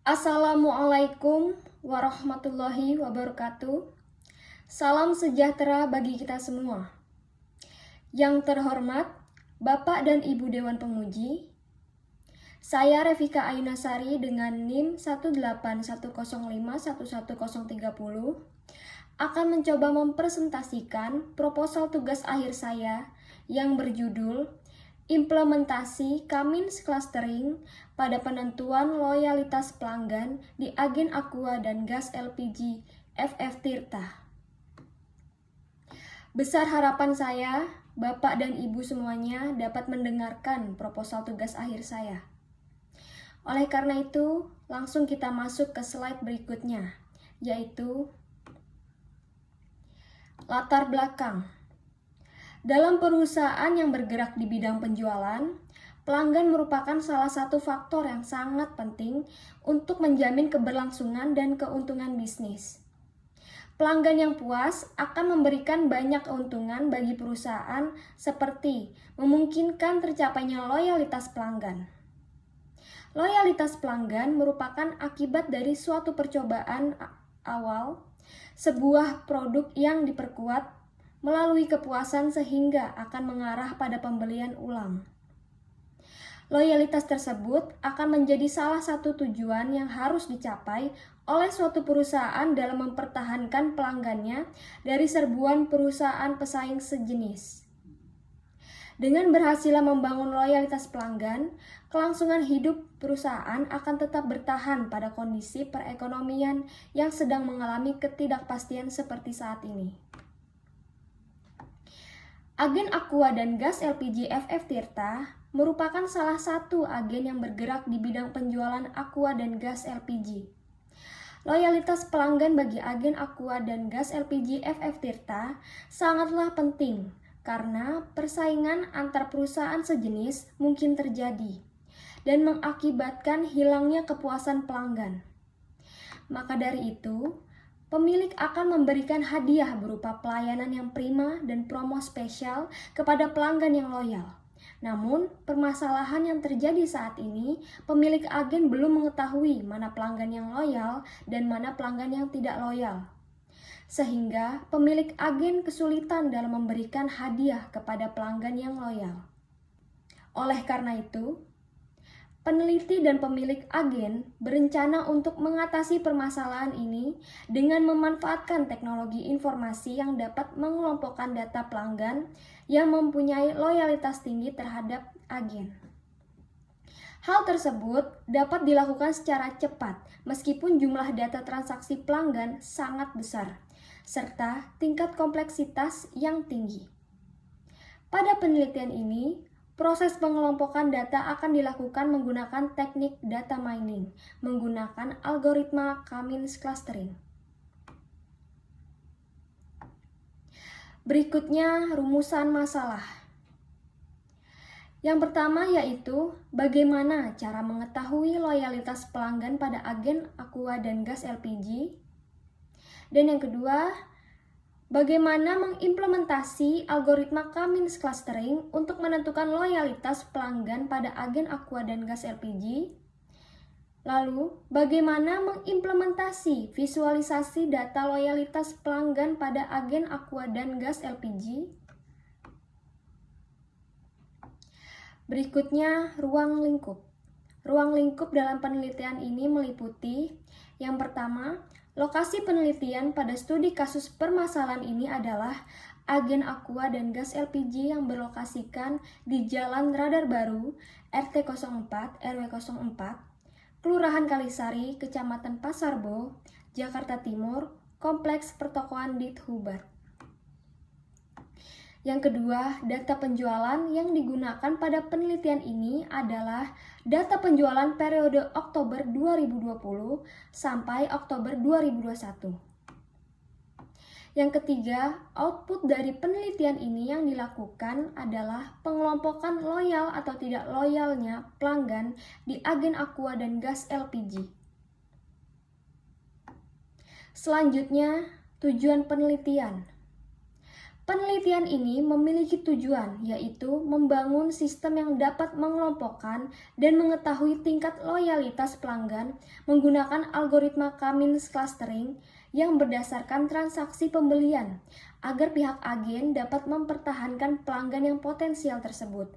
Assalamualaikum warahmatullahi wabarakatuh. Salam sejahtera bagi kita semua. Yang terhormat Bapak dan Ibu Dewan Penguji, saya Revika Ayunasari dengan NIM 18105111030 akan mencoba mempresentasikan proposal tugas akhir saya yang berjudul Implementasi Cummins Clustering pada penentuan loyalitas pelanggan di agen Aqua dan gas LPG FF Tirta. Besar harapan saya, Bapak dan Ibu semuanya dapat mendengarkan proposal tugas akhir saya. Oleh karena itu, langsung kita masuk ke slide berikutnya, yaitu latar belakang. Dalam perusahaan yang bergerak di bidang penjualan, pelanggan merupakan salah satu faktor yang sangat penting untuk menjamin keberlangsungan dan keuntungan bisnis. Pelanggan yang puas akan memberikan banyak keuntungan bagi perusahaan seperti memungkinkan tercapainya loyalitas pelanggan. Loyalitas pelanggan merupakan akibat dari suatu percobaan awal, sebuah produk yang diperkuat melalui kepuasan sehingga akan mengarah pada pembelian ulang. Loyalitas tersebut akan menjadi salah satu tujuan yang harus dicapai oleh suatu perusahaan dalam mempertahankan pelanggannya dari serbuan perusahaan pesaing sejenis. Dengan berhasilnya membangun loyalitas pelanggan, kelangsungan hidup perusahaan akan tetap bertahan pada kondisi perekonomian yang sedang mengalami ketidakpastian seperti saat ini. Agen Aqua dan gas LPG FF Tirta merupakan salah satu agen yang bergerak di bidang penjualan aqua dan gas LPG. Loyalitas pelanggan bagi agen aqua dan gas LPG FF Tirta sangatlah penting karena persaingan antar perusahaan sejenis mungkin terjadi dan mengakibatkan hilangnya kepuasan pelanggan. Maka dari itu, pemilik akan memberikan hadiah berupa pelayanan yang prima dan promo spesial kepada pelanggan yang loyal. Namun, permasalahan yang terjadi saat ini, pemilik agen belum mengetahui mana pelanggan yang loyal dan mana pelanggan yang tidak loyal. Sehingga, pemilik agen kesulitan dalam memberikan hadiah kepada pelanggan yang loyal. Oleh karena itu, peneliti dan pemilik agen berencana untuk mengatasi permasalahan ini dengan memanfaatkan teknologi informasi yang dapat mengelompokkan data pelanggan yang mempunyai loyalitas tinggi terhadap agen. Hal tersebut dapat dilakukan secara cepat meskipun jumlah data transaksi pelanggan sangat besar, serta tingkat kompleksitas yang tinggi. Pada penelitian ini, proses pengelompokan data akan dilakukan menggunakan teknik data mining, menggunakan algoritma Cummins Clustering. Berikutnya, rumusan masalah. Yang pertama yaitu, bagaimana cara mengetahui loyalitas pelanggan pada agen aqua dan gas LPG. Dan yang kedua, bagaimana mengimplementasi algoritma Cummins Clustering untuk menentukan loyalitas pelanggan pada agen aqua dan gas LPG? Lalu, bagaimana mengimplementasi visualisasi data loyalitas pelanggan pada agen aqua dan gas LPG? Berikutnya, ruang lingkup. Ruang lingkup dalam penelitian ini meliputi yang pertama, lokasi penelitian pada studi kasus permasalahan ini adalah agen aqua dan gas LPG yang berlokasikan di Jalan Radar Baru, RT 04, RW 04, Kelurahan Kalisari, Kecamatan Pasarbo, Jakarta Timur, Kompleks Pertokoan Dit Hubar. Yang kedua, data penjualan yang digunakan pada penelitian ini adalah data penjualan periode Oktober 2020 sampai Oktober 2021. Yang ketiga, output dari penelitian ini yang dilakukan adalah pengelompokan loyal atau tidak loyalnya pelanggan di agen aqua dan gas LPG. Selanjutnya, tujuan penelitian. Penelitian ini memiliki tujuan, yaitu membangun sistem yang dapat mengelompokkan dan mengetahui tingkat loyalitas pelanggan menggunakan algoritma Cummins clustering yang berdasarkan transaksi pembelian, agar pihak agen dapat mempertahankan pelanggan yang potensial tersebut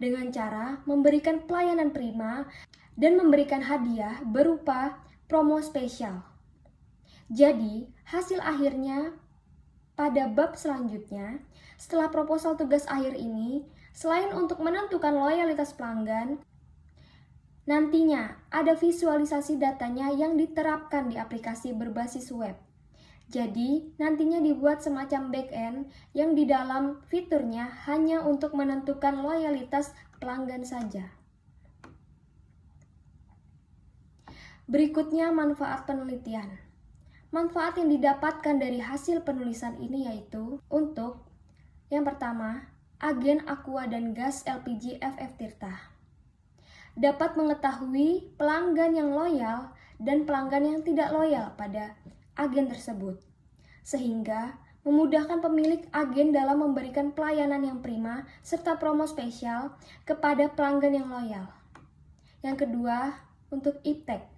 dengan cara memberikan pelayanan prima dan memberikan hadiah berupa promo spesial. Jadi, hasil akhirnya pada bab selanjutnya, setelah proposal tugas akhir ini, selain untuk menentukan loyalitas pelanggan, nantinya ada visualisasi datanya yang diterapkan di aplikasi berbasis web. Jadi, nantinya dibuat semacam back-end yang di dalam fiturnya hanya untuk menentukan loyalitas pelanggan saja. Berikutnya manfaat penelitian. Manfaat yang didapatkan dari hasil penulisan ini yaitu untuk yang pertama, agen Aqua dan Gas LPG FF Tirta dapat mengetahui pelanggan yang loyal dan pelanggan yang tidak loyal pada agen tersebut, sehingga memudahkan pemilik agen dalam memberikan pelayanan yang prima serta promo spesial kepada pelanggan yang loyal. Yang kedua, untuk iptek,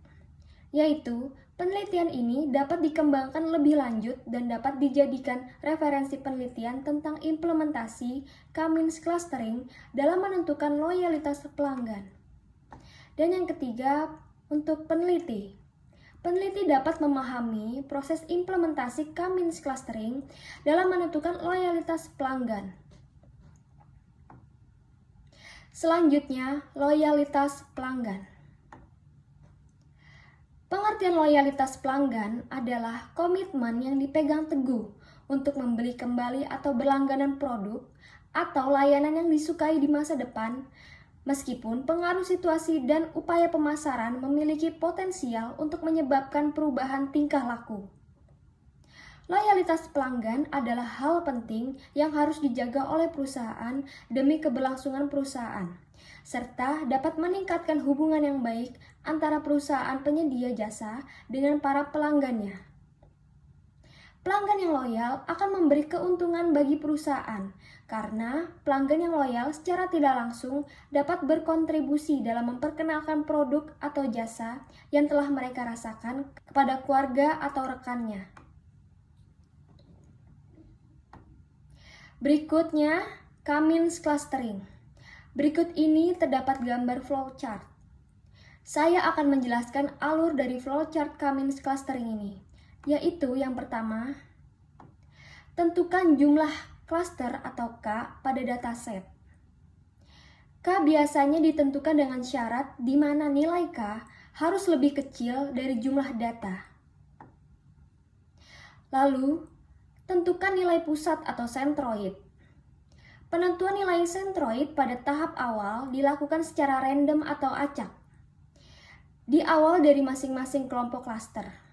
yaitu penelitian ini dapat dikembangkan lebih lanjut dan dapat dijadikan referensi penelitian tentang implementasi Cummins clustering dalam menentukan loyalitas pelanggan. Dan yang ketiga, untuk peneliti. Peneliti dapat memahami proses implementasi Cummins clustering dalam menentukan loyalitas pelanggan. Selanjutnya, loyalitas pelanggan. Pengertian loyalitas pelanggan adalah komitmen yang dipegang teguh untuk membeli kembali atau berlangganan produk atau layanan yang disukai di masa depan, meskipun pengaruh situasi dan upaya pemasaran memiliki potensial untuk menyebabkan perubahan tingkah laku. Loyalitas pelanggan adalah hal penting yang harus dijaga oleh perusahaan demi keberlangsungan perusahaan, serta dapat meningkatkan hubungan yang baik antara perusahaan penyedia jasa dengan para pelanggannya. Pelanggan yang loyal akan memberi keuntungan bagi perusahaan, karena pelanggan yang loyal secara tidak langsung dapat berkontribusi dalam memperkenalkan produk atau jasa yang telah mereka rasakan kepada keluarga atau rekannya. Berikutnya, Cummins clustering. Berikut ini terdapat gambar flowchart. Saya akan menjelaskan alur dari flowchart Cummins clustering ini, yaitu yang pertama, tentukan jumlah cluster atau K pada dataset. K biasanya ditentukan dengan syarat di mana nilai K harus lebih kecil dari jumlah data. Lalu, tentukan nilai pusat atau sentroid. Penentuan nilai sentroid pada tahap awal dilakukan secara random atau acak, di awal dari masing-masing kelompok klaster.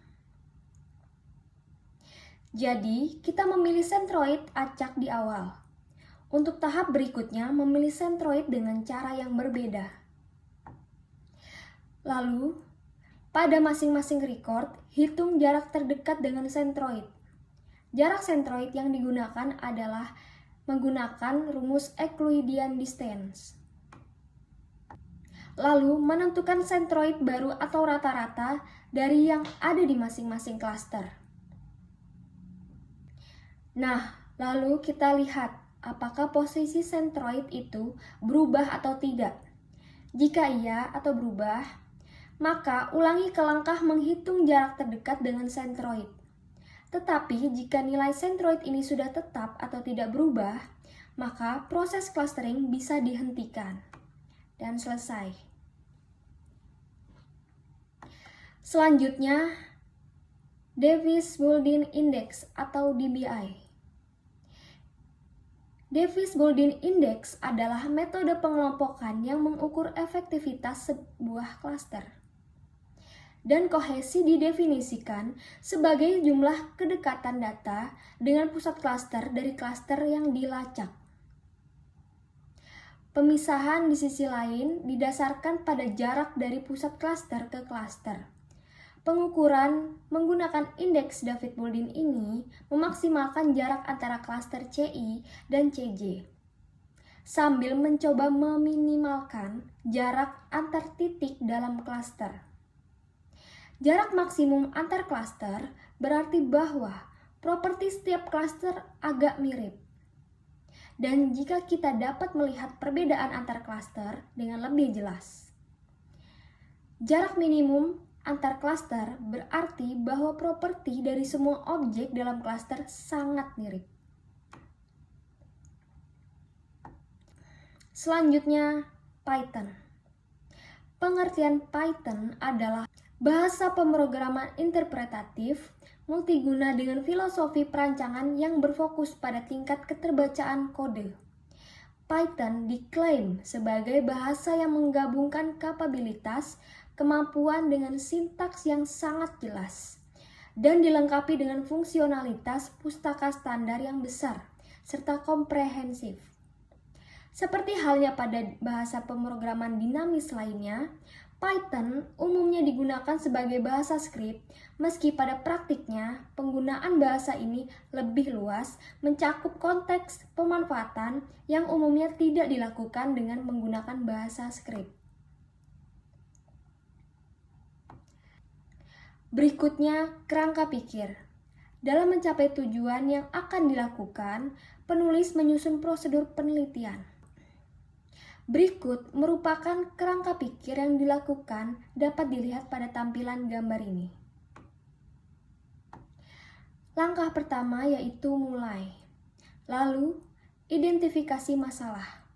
Jadi, kita memilih sentroid acak di awal. Untuk tahap berikutnya, memilih sentroid dengan cara yang berbeda. Lalu, pada masing-masing record, hitung jarak terdekat dengan sentroid. Jarak sentroid yang digunakan adalah menggunakan rumus Euclidean distance. Lalu, menentukan sentroid baru atau rata-rata dari yang ada di masing-masing klaster. Nah, lalu kita lihat apakah posisi sentroid itu berubah atau tidak. Jika iya atau berubah, maka ulangi ke langkah menghitung jarak terdekat dengan sentroid. Tetapi jika nilai sentroid ini sudah tetap atau tidak berubah, maka proses clustering bisa dihentikan dan selesai. Selanjutnya, Davis-Bouldin Index atau DBI. Davis-Bouldin Index adalah metode pengelompokan yang mengukur efektivitas sebuah klaster. Dan kohesi didefinisikan sebagai jumlah kedekatan data dengan pusat klaster dari klaster yang dilacak. Pemisahan di sisi lain didasarkan pada jarak dari pusat klaster ke klaster. Pengukuran menggunakan indeks David-Bouldin ini memaksimalkan jarak antara klaster CI dan CJ, sambil mencoba meminimalkan jarak antar titik dalam klaster. Jarak maksimum antar klaster berarti bahwa properti setiap klaster agak mirip. Dan jika kita dapat melihat perbedaan antar klaster dengan lebih jelas. Jarak minimum antar klaster berarti bahwa properti dari semua objek dalam klaster sangat mirip. Selanjutnya, Python. Pengertian Python adalah bahasa pemrograman interpretatif multiguna dengan filosofi perancangan yang berfokus pada tingkat keterbacaan kode. Python diklaim sebagai bahasa yang menggabungkan kapabilitas, kemampuan dengan sintaks yang sangat jelas, dan dilengkapi dengan fungsionalitas pustaka standar yang besar, serta komprehensif. Seperti halnya pada bahasa pemrograman dinamis lainnya, Python umumnya digunakan sebagai bahasa skrip, meski pada praktiknya penggunaan bahasa ini lebih luas, mencakup konteks pemanfaatan yang umumnya tidak dilakukan dengan menggunakan bahasa skrip. Berikutnya, kerangka pikir. Dalam mencapai tujuan yang akan dilakukan, penulis menyusun prosedur penelitian. Berikut merupakan kerangka pikir yang dilakukan dapat dilihat pada tampilan gambar ini. Langkah pertama yaitu mulai. Lalu, identifikasi masalah.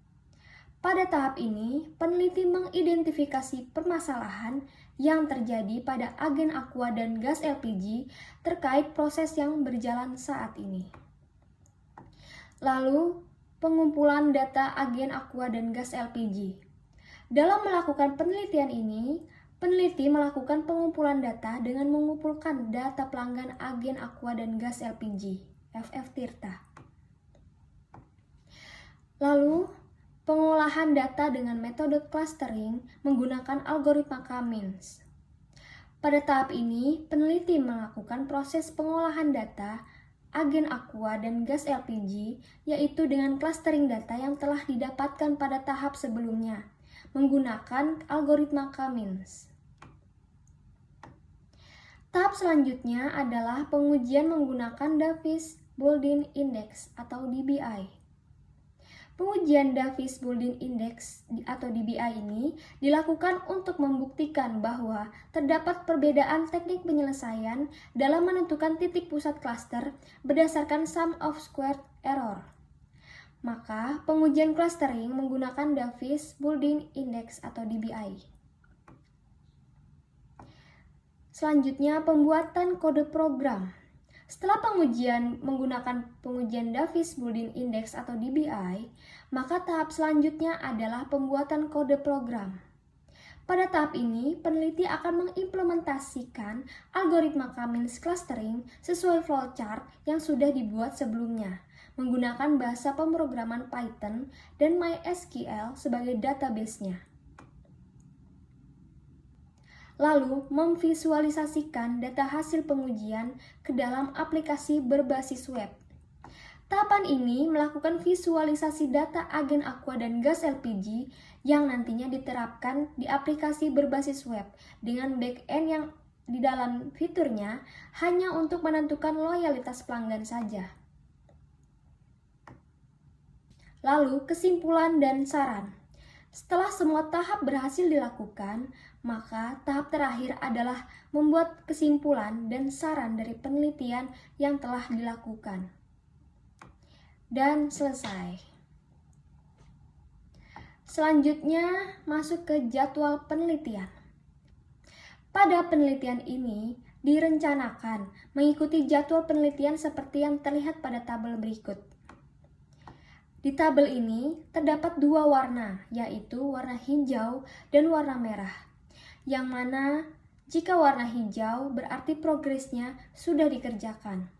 Pada tahap ini, peneliti mengidentifikasi permasalahan yang terjadi pada agen aqua dan gas LPG terkait proses yang berjalan saat ini. Lalu, pengumpulan data agen aqua dan gas LPG. Dalam melakukan penelitian ini, peneliti melakukan pengumpulan data dengan mengumpulkan data pelanggan agen aqua dan gas LPG, FF Tirta. Lalu, pengolahan data dengan metode clustering menggunakan algoritma K-means. Pada tahap ini, peneliti melakukan proses pengolahan data agen aqua dan gas LPG, yaitu dengan clustering data yang telah didapatkan pada tahap sebelumnya, menggunakan algoritma K-means. Tahap selanjutnya adalah pengujian menggunakan Davis-Bouldin Index atau DBI. Pengujian Davis-Bouldin Index atau DBI ini dilakukan untuk membuktikan bahwa terdapat perbedaan teknik penyelesaian dalam menentukan titik pusat klaster berdasarkan sum of squared error. Maka, pengujian clustering menggunakan Davis-Bouldin Index atau DBI. Selanjutnya, pembuatan kode program. Setelah pengujian menggunakan pengujian Davis-Bouldin Index atau DBI, maka tahap selanjutnya adalah pembuatan kode program. Pada tahap ini, peneliti akan mengimplementasikan algoritma K-means clustering sesuai flowchart yang sudah dibuat sebelumnya, menggunakan bahasa pemrograman Python dan MySQL sebagai database-nya. Lalu, memvisualisasikan data hasil pengujian ke dalam aplikasi berbasis web. Tahapan ini melakukan visualisasi data agen aqua dan gas LPG yang nantinya diterapkan di aplikasi berbasis web dengan back-end yang di dalam fiturnya hanya untuk menentukan loyalitas pelanggan saja. Lalu, kesimpulan dan saran. Setelah semua tahap berhasil dilakukan, maka tahap terakhir adalah membuat kesimpulan dan saran dari penelitian yang telah dilakukan. Dan selesai. Selanjutnya, masuk ke jadwal penelitian. Pada penelitian ini, direncanakan mengikuti jadwal penelitian seperti yang terlihat pada tabel berikut. Di tabel ini terdapat dua warna, yaitu warna hijau dan warna merah. Yang mana jika warna hijau berarti progresnya sudah dikerjakan.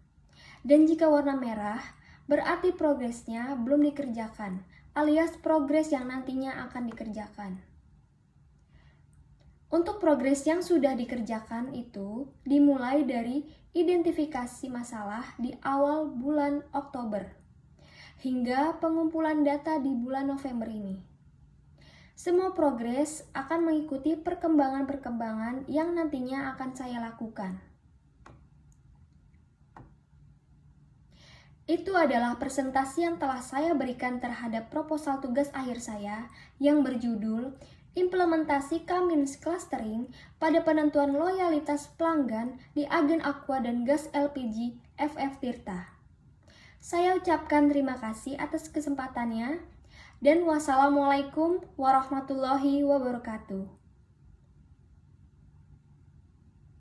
Dan jika warna merah berarti progresnya belum dikerjakan, alias progres yang nantinya akan dikerjakan. Untuk progres yang sudah dikerjakan itu dimulai dari identifikasi masalah di awal bulan Oktober hingga pengumpulan data di bulan November ini. Semua progres akan mengikuti perkembangan-perkembangan yang nantinya akan saya lakukan. Itu adalah presentasi yang telah saya berikan terhadap proposal tugas akhir saya yang berjudul Implementasi K- Clustering pada penentuan loyalitas pelanggan di agen Aqua dan Gas LPG FF Tirta. Saya ucapkan terima kasih atas kesempatannya dan wassalamualaikum warahmatullahi wabarakatuh.